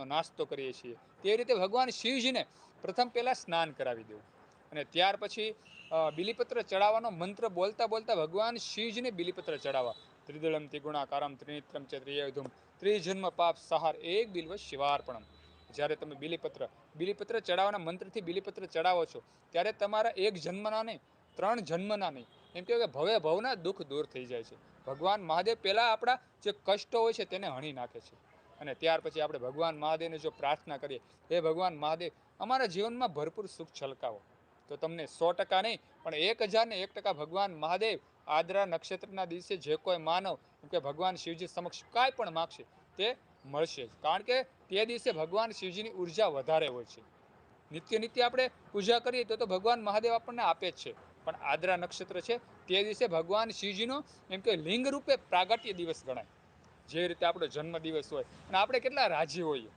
પ્રસાદનો નાસ્તો કરીએ છીએ તે રીતે ભગવાન શિવજીને પ્રથમ પહેલાં સ્નાન કરાવી દેવું અને ત્યાર પછી બિલીપત્ર ચડાવવાનો મંત્ર બોલતા બોલતા ભગવાન શિવજીને બિલીપત્ર ચડાવવા. ત્રિદળમ ત્રિગુણાકારમ ત્રિનેત્રમ ચ ત્રિયુધમ ત્રિજન્મ પાપ સહાર એક બિલ્વ શિવાર્પણમ. જ્યારે તમે બિલીપત્ર ચડાવવાના મંત્રથી બિલીપત્ર ચડાવો છો ત્યારે તમારા એક જન્મના નહીં, 3 જન્મના નહીં, એમ કહેવાય કે ભવે ભવના દુઃખ દૂર થઈ જાય છે. ભગવાન મહાદેવ પહેલાં આપણા જે કષ્ટો હોય છે તેને હણી નાખે છે. અને ત્યાર પછી આપણે ભગવાન મહાદેવને જો પ્રાર્થના કરીએ, હે ભગવાન મહાદેવ અમારા જીવનમાં ભરપૂર સુખ છલકાવો, તો તમને 100% નહીં પણ 1001% ભગવાન મહાદેવ આદ્રા નક્ષત્રના દિવસે જે કોઈ માનવ કે ભગવાન શિવજી સમક્ષ કાંઈ પણ માગશે તે મળશે જ. કારણ કે તે દિવસે ભગવાન શિવજીની ઉર્જા વધારે હોય છે. નિત્ય આપણે પૂજા કરીએ તો ભગવાન મહાદેવ આપણને આપે જ છે, પણ આદ્રા નક્ષત્ર છે તે દિવસે ભગવાન શિવજીનો એમ કે લિંગ રૂપે પ્રાગટ્ય દિવસ ગણાય. જે રીતે આપણો જન્મ દિવસ હોય અને આપણે કેટલા રાજી હોઈએ